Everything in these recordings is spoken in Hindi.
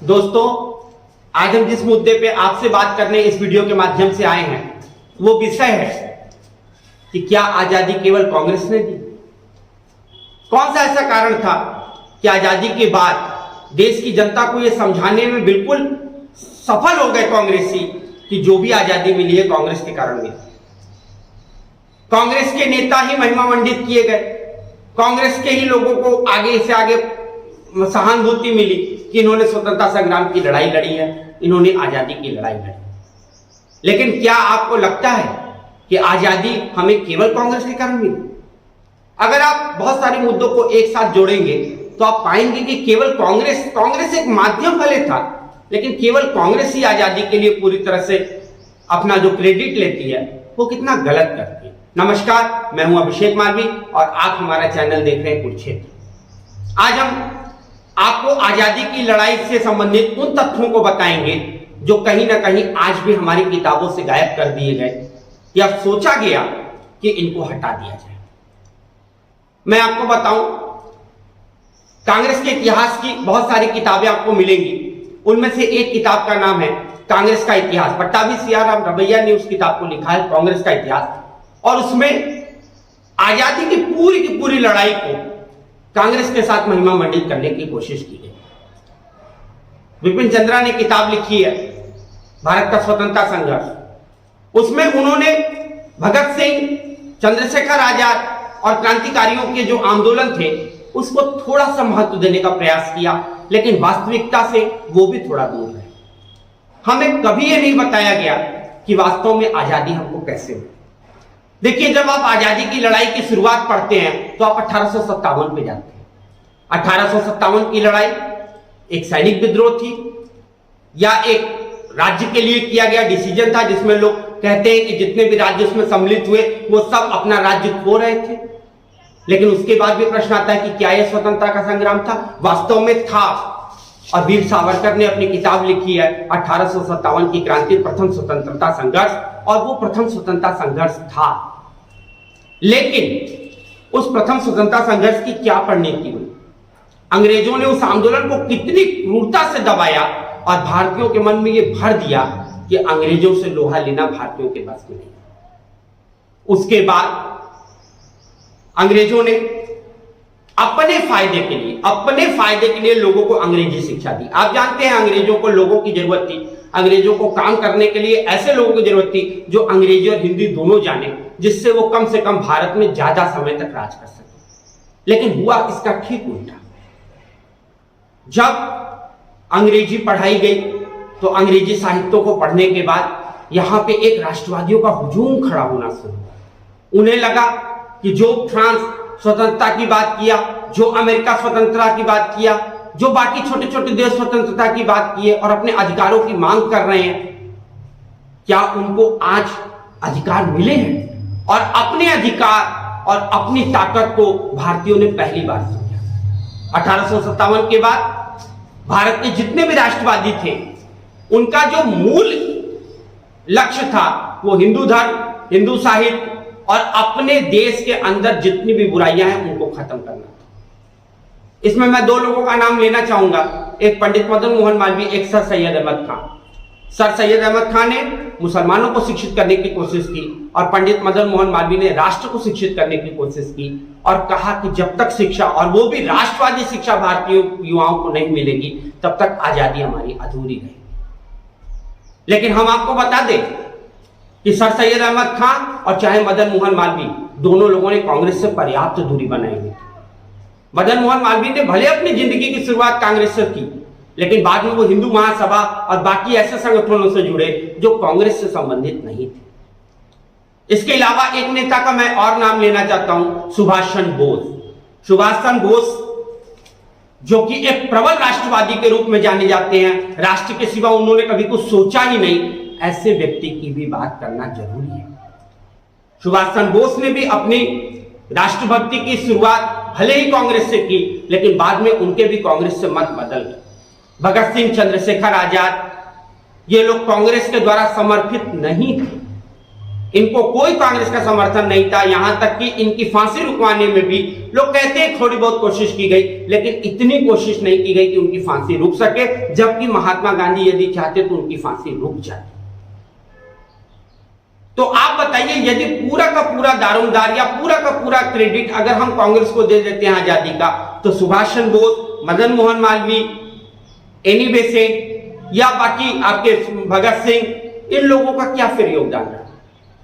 दोस्तों, आज हम जिस मुद्दे पे आपसे बात करने इस वीडियो के माध्यम से आए हैं वो विषय है कि क्या आजादी केवल कांग्रेस ने दी? कौन सा ऐसा कारण था कि आजादी के बाद देश की जनता को यह समझाने में बिल्कुल सफल हो गए कांग्रेसी कि जो भी आजादी मिली है कांग्रेस के कारण मिली। कांग्रेस के नेता ही महिमा मंडित किए गए, कांग्रेस के ही लोगों को आगे से आगे सहानुभूति मिली कि इन्होंने स्वतंत्रता संग्राम की लड़ाई लड़ी है, इन्होंने आजादी की लड़ाई लड़ी। लेकिन क्या आपको लगता है कि आजादी हमें केवल कांग्रेस के कारण मिली? अगर आप बहुत सारे मुद्दों को एक साथ जोड़ेंगे तो आप पाएंगे कि केवल कांग्रेस एक माध्यम भले था, लेकिन केवल कांग्रेस ही आजादी के लिए पूरी तरह से अपना जो क्रेडिट लेती है वो कितना गलत करती है। नमस्कार, मैं हूं अभिषेक मालवी और आप हमारा चैनल देख रहे हैं कुरुक्षेत्र। आज हम आपको आजादी की लड़ाई से संबंधित उन तथ्यों को बताएंगे जो कहीं ना कहीं आज भी हमारी किताबों से गायब कर दिए गए या सोचा गया कि इनको हटा दिया जाए। मैं आपको बताऊं, कांग्रेस के इतिहास की बहुत सारी किताबें आपको मिलेंगी। उनमें से एक किताब का नाम है कांग्रेस का इतिहास। पट्टाभी सियाराम रमैया ने उस किताब को लिखा है, कांग्रेस का इतिहास, और उसमें आजादी की पूरी लड़ाई को कांग्रेस के साथ महिमा मंडित करने की कोशिश की गई। विपिन चंद्रा ने किताब लिखी है भारत का स्वतंत्रता संघर्ष। उसमें उन्होंने भगत सिंह, चंद्रशेखर आजाद और क्रांतिकारियों के जो आंदोलन थे उसको थोड़ा सा महत्व देने का प्रयास किया, लेकिन वास्तविकता से वो भी थोड़ा दूर है। हमें कभी ये नहीं बताया गया कि वास्तव में आजादी हमको कैसे मिली। देखिए, जब आप आजादी की लड़ाई की शुरुआत पढ़ते हैं तो आप 1857 पे जाते हैं। 1857 की लड़ाई एक सैनिक विद्रोह थी या एक राज्य के लिए किया गया डिसीजन था, जिसमें लोग कहते हैं कि जितने भी राज्य उसमें सम्मिलित हुए वो सब अपना राज्य खो रहे थे। लेकिन उसके बाद भी प्रश्न आता है कि क्या यह स्वतंत्रता का संग्राम था? वास्तव में था। और वीर सावरकर ने अपनी किताब लिखी है 1857 की क्रांति, प्रथम स्वतंत्रता संघर्ष, और वो प्रथम स्वतंत्रता संघर्ष था। लेकिन उस प्रथम स्वतंत्रता संघर्ष की क्या परिणति हुई? अंग्रेजों ने उस आंदोलन को कितनी क्रूरता से दबाया और भारतीयों के मन में यह भर दिया कि अंग्रेजों से लोहा लेना भारतीयों के बस में नहीं। उसके बाद अंग्रेजों ने अपने फायदे के लिए लोगों को अंग्रेजी शिक्षा दी। आप जानते हैं, अंग्रेजों को लोगों की जरूरत थी, अंग्रेजों को काम करने के लिए ऐसे लोगों की जरूरत थी जो अंग्रेजी और हिंदी दोनों जाने, जिससे वो कम से कम भारत में ज्यादा समय तक राज कर सके। लेकिन हुआ इसका ठीक उल्टा। जब अंग्रेजी पढ़ाई गई तो अंग्रेजी साहित्यों को पढ़ने के बाद यहां पे एक राष्ट्रवादियों का हुजूम खड़ा होना शुरू हुआ। उन्हें लगा कि जो फ्रांस स्वतंत्रता की बात किया, जो अमेरिका स्वतंत्रता की बात किया, जो बाकी छोटे छोटे देश स्वतंत्रता की बात किए और अपने अधिकारों की मांग कर रहे हैं, क्या उनको आज अधिकार मिले हैं? और अपने अधिकार और अपनी ताकत को भारतीयों ने पहली बार समझा। 1857 के बाद भारत के जितने भी राष्ट्रवादी थे उनका जो मूल लक्ष्य था वो हिंदू धर्म, हिंदू साहित्य और अपने देश के अंदर जितनी भी बुराइयां हैं उनको खत्म करना था। इसमें मैं दो लोगों का नाम लेना चाहूंगा, एक पंडित मदन मोहन मालवीय, एक सर सैयद अहमद खान। सर सैयद अहमद खान ने मुसलमानों को शिक्षित करने की कोशिश की और पंडित मदन मोहन मालवीय ने राष्ट्र को शिक्षित करने की कोशिश की और कहा कि जब तक शिक्षा, और वो भी राष्ट्रवादी शिक्षा, भारतीय युवाओं को नहीं मिलेगी तब तक आजादी हमारी अधूरी रहेगी। लेकिन हम आपको बता दें कि सर सैयद अहमद खान और चाहे मदन मोहन मालवीय, दोनों लोगों ने कांग्रेस से पर्याप्त दूरी बनाई हुई थी। मदन मोहन मालवीय ने भले अपनी जिंदगी की शुरुआत कांग्रेस से की, लेकिन बाद में वो हिंदू महासभा और बाकी ऐसे संगठनों से जुड़े जो कांग्रेस से संबंधित नहीं थे। इसके अलावा एक नेता का मैं और नाम लेना चाहता हूं, सुभाष चंद्र बोस। सुभाष चंद्र बोस जो कि एक प्रबल राष्ट्रवादी के रूप में जाने जाते हैं, राष्ट्र के सिवा उन्होंने कभी कुछ सोचा ही नहीं, ऐसे व्यक्ति की भी बात करना जरूरी है। सुभाष चंद्र बोस ने भी अपनी राष्ट्रभक्ति की शुरुआत भले ही कांग्रेस से की, लेकिन बाद में उनके भी कांग्रेस से मत बदल गए। भगत सिंह, चंद्रशेखर आजाद, ये लोग कांग्रेस के द्वारा समर्थित नहीं थे। इनको कोई कांग्रेस का समर्थन नहीं था, यहां तक कि इनकी फांसी रुकवाने में भी लोग कहते हैं थोड़ी बहुत कोशिश की गई, लेकिन इतनी कोशिश नहीं की गई कि उनकी फांसी रुक सके, जबकि महात्मा गांधी यदि चाहते तो उनकी फांसी रुक जाती। तो आप बताइए, यदि पूरा का पूरा दारोमदार या पूरा का पूरा क्रेडिट अगर हम कांग्रेस को दे देते हैं आजादी का, तो सुभाष चंद्र बोस, मदन मोहन मालवीय, एनी बेसेंट या बाकी आपके भगत सिंह, इन लोगों का क्या फिर योगदान रहा?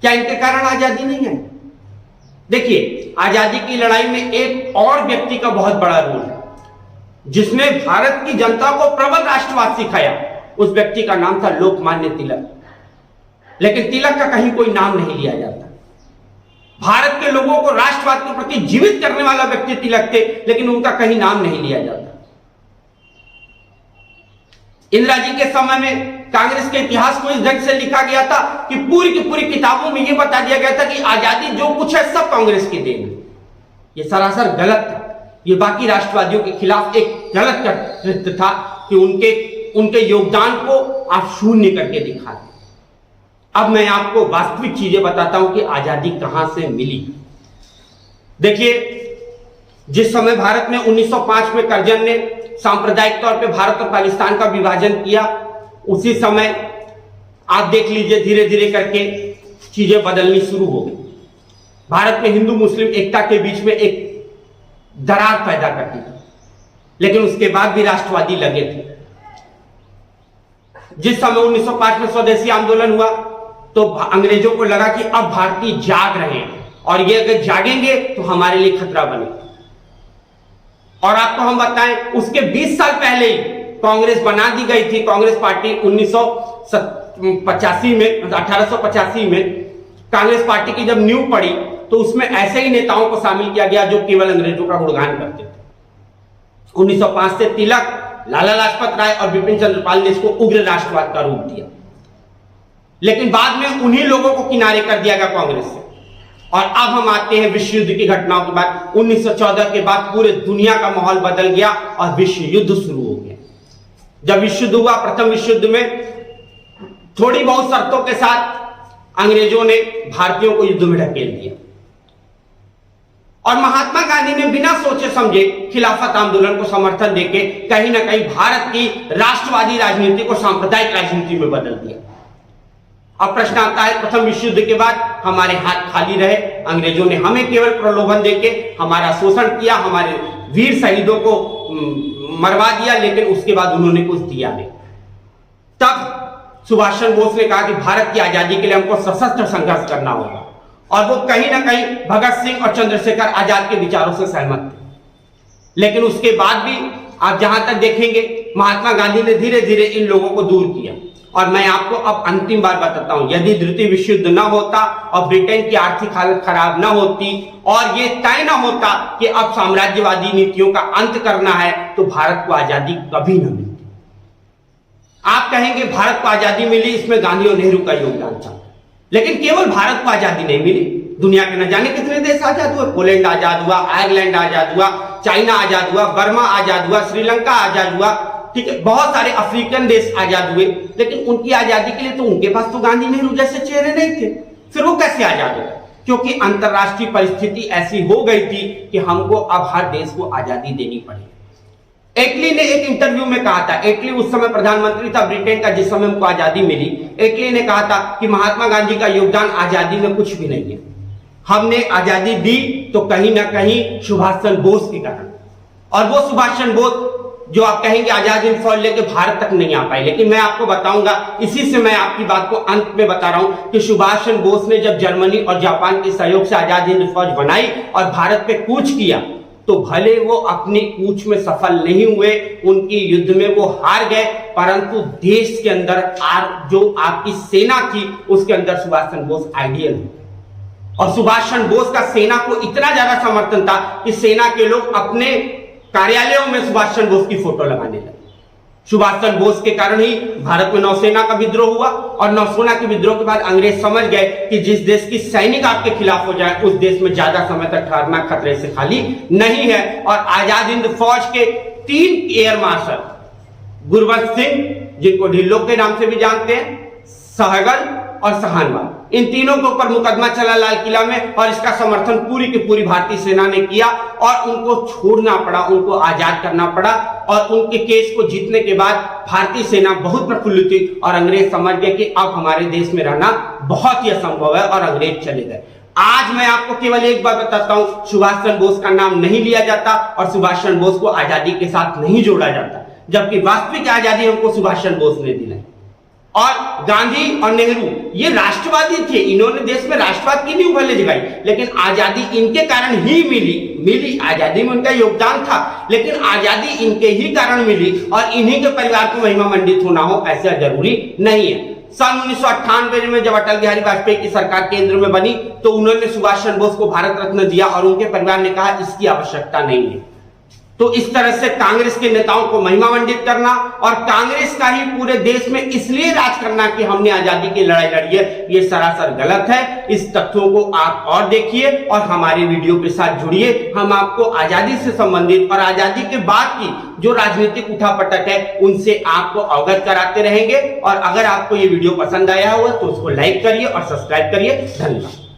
क्या इनके कारण आजादी नहीं है? देखिए, आजादी की लड़ाई में एक और व्यक्ति का बहुत बड़ा रोल है, जिसने भारत की जनता को प्रबल राष्ट्रवाद सिखाया। उस व्यक्ति का नाम था लोकमान्य तिलक। लेकिन तिलक का कहीं कोई नाम नहीं लिया जाता। भारत के लोगों को राष्ट्रवाद के प्रति जीवित करने वाला व्यक्ति तिलक थे, लेकिन उनका कहीं नाम नहीं लिया जाता। इंदिरा जी के समय में कांग्रेस के इतिहास को इस ढंग से लिखा गया था कि पूरी की पूरी किताबों में यह बता दिया गया था कि आजादी जो कुछ है सब कांग्रेस की देन है। यह सरासर गलत था। यह बाकी राष्ट्रवादियों के खिलाफ एक गलत कृत्य था कि उनके योगदान को आप शून्य करके दिखा दें। अब मैं आपको वास्तविक चीजें बताता हूं कि आजादी कहां से मिली। देखिए, जिस समय भारत में 1905 में करजन ने सांप्रदायिक तौर पे भारत और पाकिस्तान का विभाजन किया, उसी समय आप देख लीजिए धीरे धीरे करके चीजें बदलनी शुरू हो गई। भारत में हिंदू मुस्लिम एकता के बीच में एक दरार पैदा कर दी, लेकिन उसके बाद भी राष्ट्रवादी लगे थे। जिस समय 1905 में स्वदेशी आंदोलन हुआ तो अंग्रेजों को लगा कि अब भारतीय जाग रहे हैं और ये अगर जागेंगे तो हमारे लिए खतरा बनेगा। और आपको हम बताएं, उसके 20 साल पहले ही कांग्रेस बना दी गई थी। कांग्रेस पार्टी 1885 में कांग्रेस पार्टी की जब नींव पड़ी तो उसमें ऐसे ही नेताओं को शामिल किया गया जो केवल अंग्रेजों का गुणगान करते थे। 1905 से तिलक, लाला लाजपत राय और बिपिन चंद्र पाल ने इसको उग्र राष्ट्रवाद का रूप दिया, लेकिन बाद में उन्हीं लोगों को किनारे कर दिया गया कांग्रेस से। और अब हम आते हैं विश्व युद्ध की घटनाओं के बाद। 1914 के बाद पूरे दुनिया का माहौल बदल गया और विश्व युद्ध शुरू हो गया। जब विश्व युद्ध हुआ, प्रथम विश्व युद्ध में थोड़ी बहुत शर्तों के साथ अंग्रेजों ने भारतीयों को युद्ध में ढकेल दिया और महात्मा गांधी ने बिना सोचे समझे खिलाफत आंदोलन को समर्थन देके कहीं ना कहीं भारत की राष्ट्रवादी राजनीति को सांप्रदायिक राजनीति में बदल दिया। अब प्रश्न आता है, प्रथम विश्व युद्ध के बाद हमारे हाथ खाली रहे, अंग्रेजों ने हमें केवल प्रलोभन देके हमारा शोषण किया, हमारे वीर शहीदों को मरवा दिया, लेकिन उसके बाद उन्होंने कुछ दिया नहीं। तब सुभाष चंद्र बोस ने कहा कि भारत की आजादी के लिए हमको सशस्त्र संघर्ष करना होगा, और वो कहीं ना कहीं भगत सिंह और चंद्रशेखर आजाद के विचारों से सहमत थे। लेकिन उसके बाद भी आप जहां तक देखेंगे, महात्मा गांधी ने धीरे धीरे इन लोगों को दूर किया। और मैं आपको अब अंतिम बार बताता हूं, यदि द्वितीय विश्व युद्ध ना होता और ब्रिटेन की आर्थिक हालत खराब ना होती और ये तय ना होता कि अब साम्राज्यवादी नीतियों का अंत करना है, तो भारत को आजादी कभी ना मिलती। आप कहेंगे भारत को आजादी मिली, इसमें गांधी और नेहरू का योगदान था, लेकिन केवल भारत को आजादी नहीं मिली, दुनिया के न जाने कितने देश आजाद हुए। पोलैंड आजाद हुआ, आयरलैंड आजाद हुआ, चाइना आजाद हुआ, बर्मा आजाद हुआ, श्रीलंका आजाद हुआ, ठीक है, बहुत सारे अफ्रीकन देश आजाद हुए। लेकिन उनकी आजादी के लिए तो उनके पास तो गांधी नेहरू जैसे चेहरे नहीं थे, फिर वो कैसे आजाद हो गए? क्योंकि अंतरराष्ट्रीय परिस्थिति ऐसी हो गई थी कि हमको अब हर देश को आजादी देनी पड़ी। एटली ने एक इंटरव्यू में कहा था, एटली उस समय प्रधानमंत्री था ब्रिटेन का जिस समय हमको आजादी मिली, एटली ने कहा था कि महात्मा गांधी का योगदान आजादी में कुछ भी नहीं है, हमने आजादी दी तो कहीं ना कहीं सुभाष चंद्र बोस के कारण। और वो सुभाष चंद्र बोस जो आप कहेंगे आजाद हिंद फौज लेके भारत तक नहीं आ पाए, लेकिन मैं आपको बताऊंगा, इसी से मैं आपकी बात को अंत में बता रहा हूं कि सुभाष चंद्र बोस ने जब जर्मनी और जापान के सहयोग से आजाद हिंद फौज बनाई और भारत पे कूच किया, तो भले वो अपनी कूच में सफल नहीं हुए, उनकी युद्ध में वो हार गए, परंतु देश के अंदर जो आपकी सेना थी उसके अंदर सुभाष चंद्र बोस आइडियल थे। और सुभाष चंद्र बोस का सेना को इतना ज्यादा समर्थन था कि सेना के लोग अपने कार्यालयों में सुभाष चंद्र बोस की फोटो लगाने लगे। सुभाष चंद्र बोस के कारण ही भारत में नौसेना का विद्रोह हुआ, और नौसेना के विद्रोह के बाद अंग्रेज समझ गए कि जिस देश की सैनिक आपके खिलाफ हो जाए उस देश में ज्यादा समय तक ठहरना खतरे से खाली नहीं है। और आजाद हिंद फौज के 3 एयर मार्शल, गुरबख्श सिंह जिनको ढिल्लो के नाम से भी जानते हैं, सहगल और सहानवाद, इन तीनों के ऊपर मुकदमा चला लाल किला में और इसका समर्थन पूरी की पूरी भारतीय सेना ने किया और उनको छोड़ना पड़ा, उनको आजाद करना पड़ा और उनके केस को जीतने के बाद भारतीय सेना बहुत प्रफुल्लित हुई और अंग्रेज समझ गए कि अब हमारे देश में रहना बहुत ही असंभव है और अंग्रेज चले गए। आज मैं आपको केवल एक बात बताता हूं, सुभाष चंद्र बोस का नाम नहीं लिया जाता और सुभाष चंद्र बोस को आजादी के साथ नहीं जोड़ा जाता, जबकि वास्तविक आजादी हमको सुभाष चंद्र बोस ने दिलाई। और गांधी और नेहरू ये राष्ट्रवादी थे, इन्होंने देश में राष्ट्रवाद की नींव भले जगाई, लेकिन आजादी इनके कारण ही मिली आजादी में उनका योगदान था, लेकिन आजादी इनके ही कारण मिली और इन्हीं के परिवार को महिमा मंडित होना हो ऐसा जरूरी नहीं है। सन 1998 में जब अटल बिहारी वाजपेयी की सरकार केंद्र में बनी तो उन्होंने सुभाष चंद्र बोस को भारत रत्न दिया और उनके परिवार ने कहा इसकी आवश्यकता नहीं है। तो इस तरह से कांग्रेस के नेताओं को महिमामंडित करना और कांग्रेस का ही पूरे देश में इसलिए राज करना कि हमने आजादी की लड़ाई लड़ी है, ये सरासर गलत है। इस तथ्यों को आप और देखिए और हमारे वीडियो के साथ जुड़िए। हम आपको आजादी से संबंधित और आजादी के बाद की जो राजनीतिक उठापटक है उनसे आपको अवगत कराते रहेंगे। और अगर आपको ये वीडियो पसंद आया होगा तो उसको लाइक करिए और सब्सक्राइब करिए। धन्यवाद।